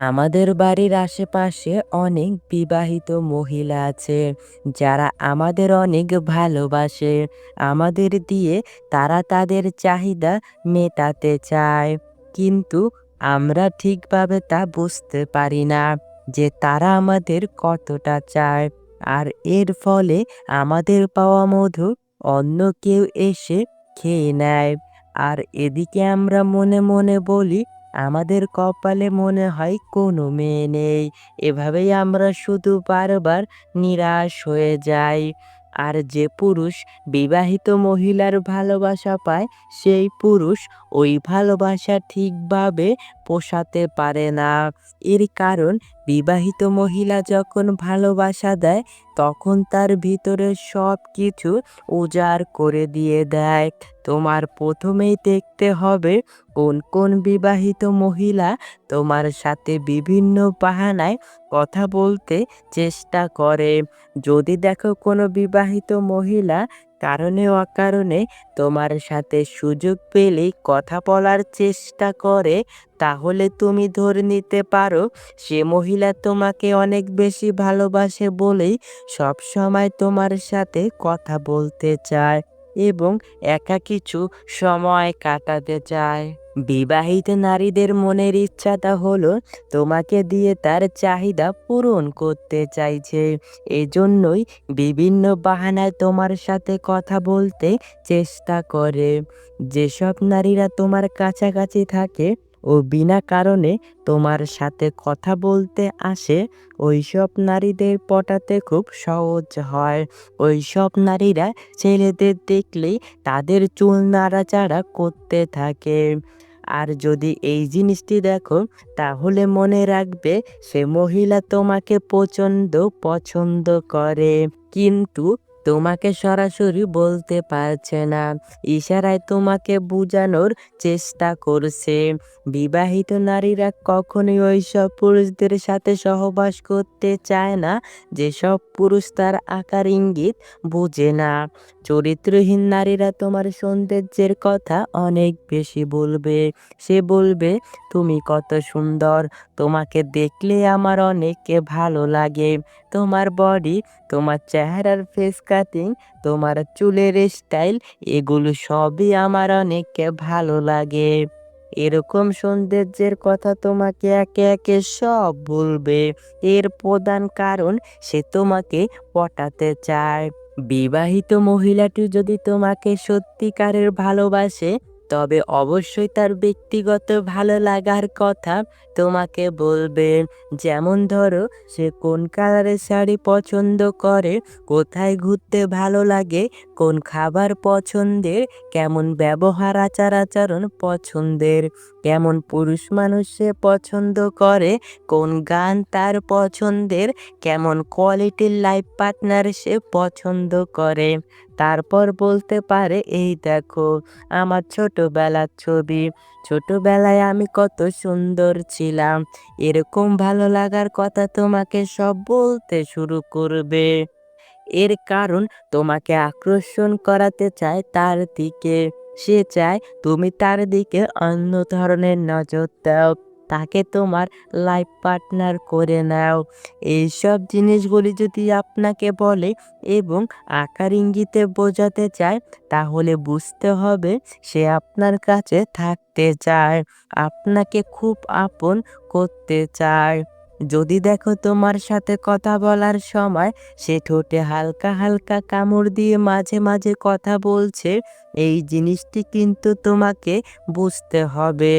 আমাদের বাড়ির আশেপাশে অনেক বিবাহিত মহিলা আছে যারা আমাদের অনেক ভালোবাসে। আমাদের দিয়ে তারা তাদের চাহিদা মেটাতে চায়, কিন্তু আমরা ঠিকভাবে তা বুঝতে পারি না যে তারা আমাদের কতটা চায়। আর এর ফলে আমাদের পাওয়া মধু অন্য কেউ এসে খেয়ে নেয়। আর এদিকে আমরা মনে মনে বলি আমাদের কপালে মনে হয় কোনো মেয়ে নেই। এভাবেই আমরা শুধু বারবার নিরাশ হয়ে যাই। আর যে পুরুষ বিবাহিত মহিলার ভালোবাসা পায়, সেই পুরুষ ওই ভালোবাসা ঠিকভাবে পোষাতে পারে না। এর কারণ, বিবাহিত মহিলা যখন ভালোবাসা দেয়, তখন তার ভিতরে সব কিছু উজাড় করে দিয়ে দেয়। তোমার প্রথমেই দেখতে হবে কোন কোন বিবাহিত মহিলা তোমার সাথে বিভিন্ন বাহানায় কথা বলতে চেষ্টা করে। যদি দেখো কোনো বিবাহিত মহিলা কারণে অকারণে তোমার সাথে সুযোগ পেলেই কথা বলার চেষ্টা করে, তাহলে তুমি ধরে নিতে পারো সে মহিলা তোমাকে অনেক বেশি ভালোবাসে বলেই সবসময় তোমার সাথে কথা বলতে চায় এবং একা কিছু সময় কাটাতে চায়। বিবাহিত নারীদের মনের ইচ্ছাটা হলো তোমাকে দিয়ে তার চাহিদা পূরণ করতে চাইছে। এজন্যই বিভিন্ন বাহানায় তোমার সাথে কথা বলতে চেষ্টা করে। যেসব নারীরা তোমার কাছাকাছি থাকে ও বিনা কারণে তোমার সাথে কথা বলতে আসে, ওইসব নারীদের পটাতে খুব সহজ হয়। ওইসব নারীরা ছেলেদের দেখলেই তাদের চুল নাড়াচাড়া করতে থাকে। আর যদি এই জিনিসটি দেখো, তাহলে মনে রাখবে সে মহিলা তোমাকে প্রচণ্ড পছন্দ করে, কিন্তু তোমাকে সরাসরি বলতে পারছে না, ইশারায় তোমাকে বোঝানোর চেষ্টা করছে। বিবাহিত নারীরা কখনোই ওইসব পুরুষদের সাথে সহবাস করতে চায় না যেসব পুরুষ তার আকার ইঙ্গিত বোঝে না। চরিত্রহীন নারীরা তোমার সৌন্দর্যের কথা অনেক বেশি বলবে। সে বলবে, তুমি কত সুন্দর, তোমাকে দেখলে আমার অনেক ভালো লাগে, তোমার বডি, তোমার চেহারার ফেস কাটিং, তোমার চুলের স্টাইল, এগুলো সবই আমার অনেক ভালো লাগে। এরকম সৌন্দর্যের কথা তোমাকে একে একে সব বলবে। এর প্রধান কারণ, সে তোমাকে পটাতে চায়। বিবাহিত মহিলাটি যদি তোমাকে সত্যিকারের ভালোবাসে, তবে অবশ্যই তার ব্যক্তিগত ভালো লাগার কথা তোমাকে বলবে। যেমন ধরো, সে কোন কালারের শাড়ি পছন্দ করে, কোথায় ঘুরতে ভালো লাগে, কোন খাবার পছন্দের, কেমন ব্যবহার আচার আচরণ পছন্দের, কেমন পুরুষ মানুষ সে পছন্দ করে, কোন গান তার পছন্দের, কেমন কোয়ালিটির লাইফ পার্টনার সে পছন্দ করে। তারপর বলতে পারে, এই দেখো আমার ছোটবেলার ছবি, ছোটবেলায় আমি কত সুন্দর ছিলাম। এরকম ভালো লাগার কথা তোমাকে সব বলতে শুরু করবে। এর কারণ, তোমাকে আকর্ষণ করাতে চায় তার দিকে। সে চায় তুমি তার দিকে অন্য ধরনের নজর দাও, তাকে তোমার লাইফ পার্টনার করে নাও। এইসব জিনিসগুলি যদি আপনাকে বলে এবং আকার ইঙ্গিতে বোঝাতে চায়, তাহলে বুঝতে হবে সে আপনার কাছে থাকতে চায়, আপনাকে খুব আপন করতে চায়। যদি দেখো তোমার সাথে কথা বলার সময় সে ঠোঁটে হালকা হালকা কামড় দিয়ে মাঝে মাঝে কথা বলছে, এই জিনিসটি কিন্তু তোমাকে বুঝতে হবে।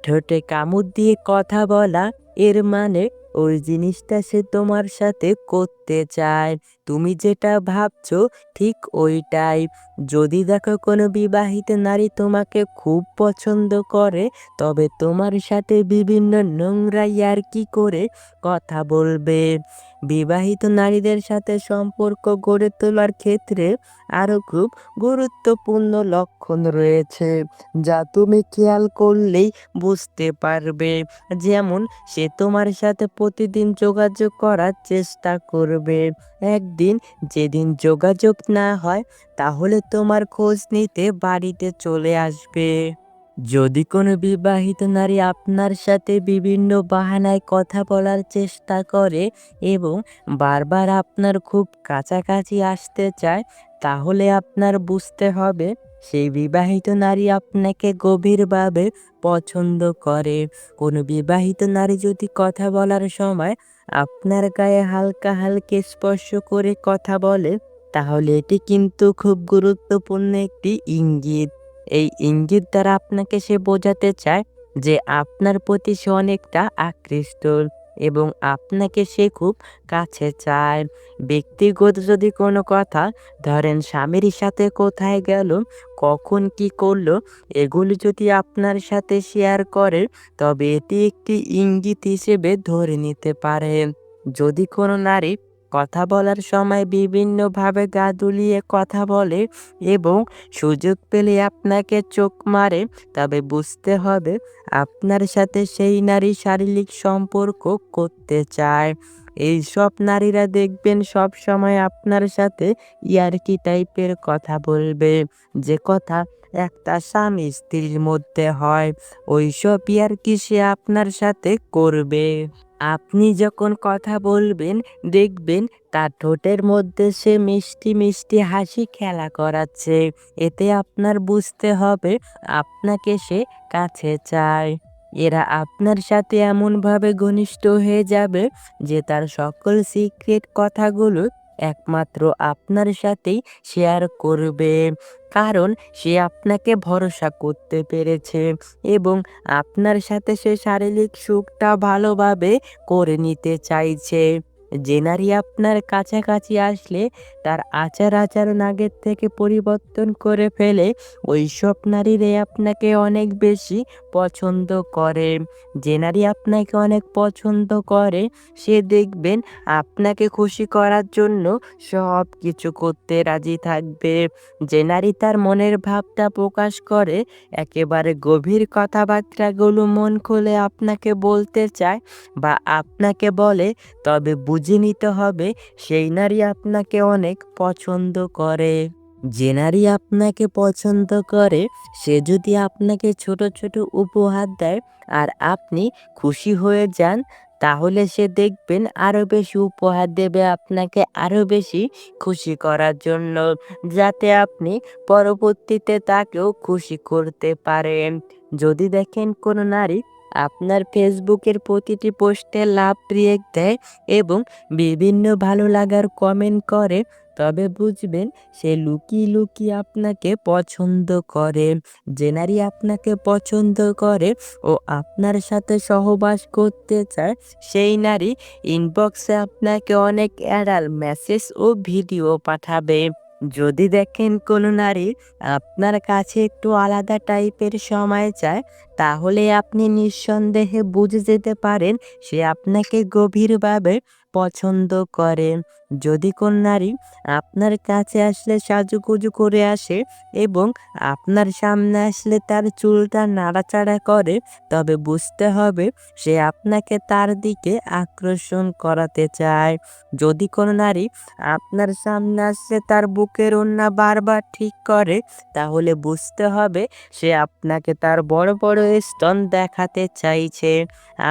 ঠোঁটে কামড় দিয়ে কথা বলা, এর মানে ওই জিনিসটা সে তোমার সাথে করতে চায়। তুমি যেটা ভাবছো ঠিক ওইটাই। যদি দেখো কোনো বিবাহিত নারী তোমাকে খুব পছন্দ করে, তবে তোমার সাথে বিভিন্ন নোংরা ইয়ার্কি করে কথা বলবে। বিবাহিত নারীদের সাথে সম্পর্ক গড়ে তোলার ক্ষেত্রে আরও খুব গুরুত্বপূর্ণ লক্ষণ রয়েছে, যা তুমি খেয়াল করলেই বুঝতে পারবে। যেমন, সে তোমার সাথে প্রতিদিন যোগাযোগ করার চেষ্টা করবে। একদিন যেদিন যোগাযোগ না হয়, তাহলে তোমার খোঁজ নিতে বাড়িতে চলে আসবে। যদি কোনো বিবাহিত নারী আপনার সাথে বিভিন্ন বাহানায় কথা বলার চেষ্টা করে এবং বারবার আপনার খুব কাছাকাছি আসতে চায়, তাহলে আপনার বুঝতে হবে সেই বিবাহিত নারী আপনাকে গভীরভাবে পছন্দ করে। কোনো বিবাহিত নারী যদি কথা বলার সময় আপনার গায়ে হালকা হালকা স্পর্শ করে কথা বলে, তাহলে এটি কিন্তু খুব গুরুত্বপূর্ণ একটি ইঙ্গিত। এই ইঙ্গিত দ্বারা আপনাকে সে বোঝাতে চায় যে আপনার প্রতি সে অনেকটা আকৃষ্ট এবং আপনাকে সে খুব কাছে চায়। ব্যক্তিগত যদি কোনো কথা, ধরেন স্বামীর সাথে কোথায় গেল, কখন কি করলো, এগুলি যদি আপনার সাথে শেয়ার করে, তবে এটি একটি ইঙ্গিত হিসেবে ধরে নিতে পারেন। যদি কোনো নারী কথা বলার সময় বিভিন্নভাবে গা দুলিয়ে কথা বলে এবং সুযোগ পেলে আপনাকে চোখ মারে, তবে বুঝতে হবে আপনার সাথে সেই নারী শারীরিক সম্পর্ক করতে চায়। এইসব নারীরা দেখবেন সব সময় আপনার সাথে ইয়ার্কি টাইপের কথা বলবে, যে কথা একটা স্বামী স্ত্রীর মধ্যে হয়, ওইসব ইয়ার্কি সে আপনার সাথে করবে। আপনি যখন কথা বলবেন, দেখবেন তার ঠোঁটের মধ্যে সে মিষ্টি মিষ্টি হাসি খেলা করাচ্ছে। এতে আপনার বুঝতে হবে আপনাকে সে কাছে চায়। এরা আপনার সাথে এমনভাবে ঘনিষ্ঠ হয়ে যাবে যে তার সকল সিক্রেট কথাগুলো একমাত্র আপনার সাথেই শেয়ার করবে। কারণ সে আপনাকে ভরসা করতে পেরেছে এবং আপনার সাথে সে শারীরিক সুখটা ভালোভাবে করে নিতে চাইছে। যে নারী আপনার কাছাকাছি আসলে তার আচার-আচরণ আগের থেকে পরিবর্তন করে ফেলে, ওইসব নারীরাই আপনাকে অনেক বেশি পছন্দ করে। যে নারী আপনাকে অনেক পছন্দ করে, সে দেখবেন আপনাকে খুশি করার জন্য সবকিছু করতে রাজি থাকবে। যে নারী তার মনের ভাবটা প্রকাশ করে, একেবারে গভীর কথাবার্তাগুলো মন খুলে আপনাকে বলতে চায় বা আপনাকে বলে, তবে বুঝে নিতে হবে সেই নারী আপনাকে অনেক পছন্দ করে। যে নারী আপনাকে পছন্দ করে, সে যদি আপনাকে ছোট ছোট উপহার দেয় আর আপনি খুশি হয়ে যান, তাহলে সে দেখবেন আরো বেশি উপহার দেবে আপনাকে আরো বেশি খুশি করার জন্য, যাতে আপনি পরবর্তীতে তাকেও খুশি করতে পারেন। যদি দেখেন কোনো নারী আপনার ফেসবুকের প্রতিটি পোস্টে লাভ রিয়েক্ট দেয় এবং বিভিন্ন ভালো লাগার কমেন্ট করে, তবে বুঝবেন সে লুকিয়ে লুকিয়ে আপনাকে পছন্দ করে। যে নারী আপনাকে পছন্দ করে ও আপনার সাথে সহবাস করতে চায়, সেই নারী ইনবক্সে আপনাকে অনেক অ্যাডাল মেসেজ ও ভিডিও পাঠাবে। যদি দেখেন কোনো নারী আপনার কাছে একটু আলাদা টাইপের সময় চায়, তাহলে আপনি নিঃসন্দেহে বুঝে যেতে পারেন সে আপনাকে গভীরভাবে পছন্দ করে। যদি কোন নারী আপনার কাছে আসলে সাজুগুজু করে আসে এবং আপনার সামনে আসলে তার চুলটা নাড়াচাড়া করে, তবে বুঝতে হবে সে আপনাকে তার দিকে আকর্ষণ করাতে চায়। যদি কোনো নারী আপনার সামনে আসলে তার বুকের ওড়না বারবার ঠিক করে, তাহলে বুঝতে হবে সে আপনাকে তার বড় বড় স্তন দেখাতে চাইছে।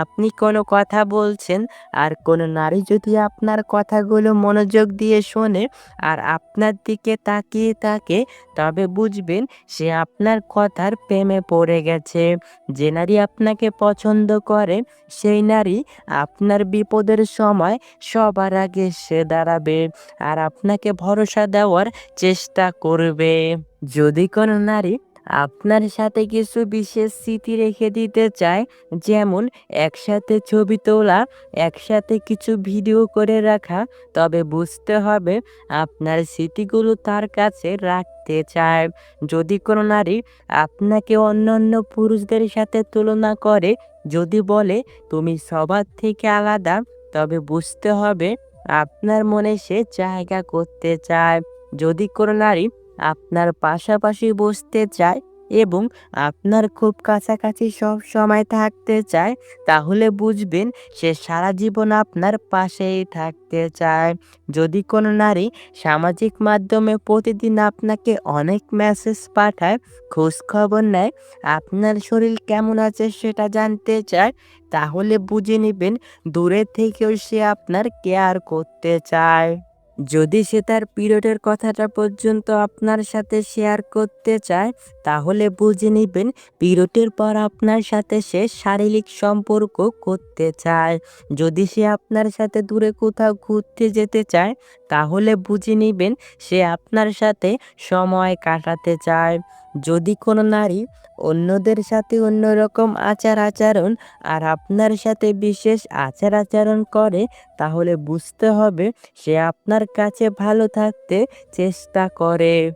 আপনি কোনো কথা বলছেন আর কোনো নারী যদি আপনার কথাগুলো মনোযোগ দিয়ে শোনে আর আপনার দিকে তাকিয়ে থাকে, তবে বুঝবেন সে আপনার কথার প্রেমে পড়ে গেছে। যে নারী আপনাকে পছন্দ করে, সেই নারী আপনার বিপদের সময় সবার আগে সে দাঁড়াবে আর আপনাকে ভরসা দেওয়ার চেষ্টা করবে। যদি কোনো নারী আপনার সাথে কিছু বিশেষ স্মৃতি রেখে দিতে চায়, যেমন একসাথে ছবি তোলা, একসাথে কিছু ভিডিও করে রাখা, তবে বুঝতে হবে আপনার স্মৃতিগুলো তার কাছে রাখতে চায়। যদি কোনো নারী আপনাকে অন্যান্য পুরুষদের সাথে তুলনা করে, যদি বলে তুমি সবার থেকে আলাদা, তবে বুঝতে হবে আপনার মনে সে জায়গা করতে চায়। যদি কোনো নারী আপনার পাশাপাশি বসতে চায় এবং আপনার খুব কাছাকাছি সব সময় থাকতে চায়, তাহলে বুঝবেন সে সারা জীবন আপনার পাশেই থাকতে চায়। যদি কোনো নারী সামাজিক মাধ্যমে প্রতিদিন আপনাকে অনেক মেসেজ পাঠায়, খোঁজখবর নেয়, আপনার শরীর কেমন আছে সেটা জানতে চায়, তাহলে বুঝে নিবেন দূরে থেকেও সে আপনার কেয়ার করতে চায়। যদি সে তার পিরিয়ডের কথাটা পর্যন্ত আপনার সাথে শেয়ার করতে চায়, তাহলে বুঝে নিবেন পিরিয়ডের পর আপনার সাথে সে শারীরিক সম্পর্ক করতে চায়। যদি সে আপনার সাথে দূরে কোথাও ঘুরতে যেতে চায়, তাহলে বুঝে নিবেন সে আপনার সাথে সময় কাটাতে চায়। যদি কোনো নারী অন্যদের সাথে অন্যরকম আচার-আচরণ আর আপনার সাথে বিশেষ আচার-আচরণ করে, তাহলে বুঝতে হবে সে আপনার কাছে ভালো থাকতে চেষ্টা করে।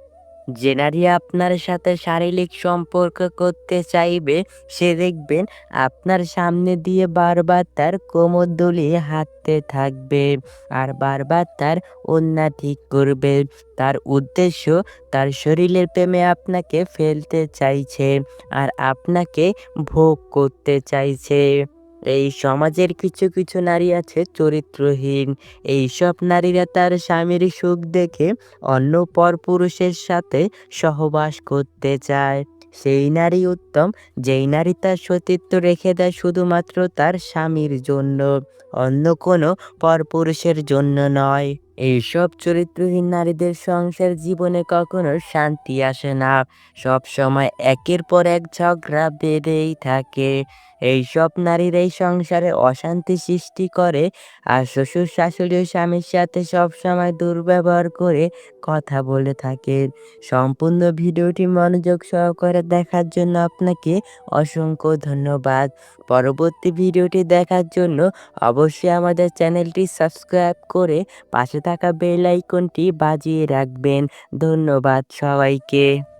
যে নারী আপনার সাথে শারীরিক সম্পর্ক করতে চাইবে, সে দেখবেন আপনার সামনে দিয়ে বারবার তার কোমর দুলিয়ে হাঁটতে থাকবে আর বারবার তার ওড়না ঠিক করবে। তার উদ্দেশ্য তার শরীরের প্রেমে আপনাকে ফেলতে চাইছে আর আপনাকে ভোগ করতে চাইছে। এই সমাজের কিছু কিছু নারী আছে চরিত্রহীন। এইসব নারীরা তার স্বামীর সুখ দেখে অন্য পরপুরুষের সাথে সহবাস করতে চায়। সেই নারী উত্তম, যেই নারী তার সতীত্ব রেখে দেয় শুধুমাত্র তার স্বামীর জন্য, অন্য কোনো পরপুরুষের জন্য নয়। এইসব চরিত্রহীন নারীদের সংসার জীবনে কখনো শান্তি আসে না। সবসময় একের পর এক ঝগড়া বেঁধেই থাকে। এইসব নারীরাই সংসারে অশান্তি সৃষ্টি করে আর শ্বশুর-শাশুড়ি ও স্বামীর সাথে সবসময় দুর্ব্যবহার করে কথা বলে থাকে। সম্পূর্ণ ভিডিওটি মনোযোগ সহকারে দেখার জন্য আপনাকে অসংখ্য ধন্যবাদ। পরবর্তী ভিডিওটি দেখার জন্য অবশ্যই আমাদের চ্যানেলটি সাবস্ক্রাইব করে পাশে থাকা বেল আইকনটি বাজিয়ে রাখবেন। ধন্যবাদ সবাইকে।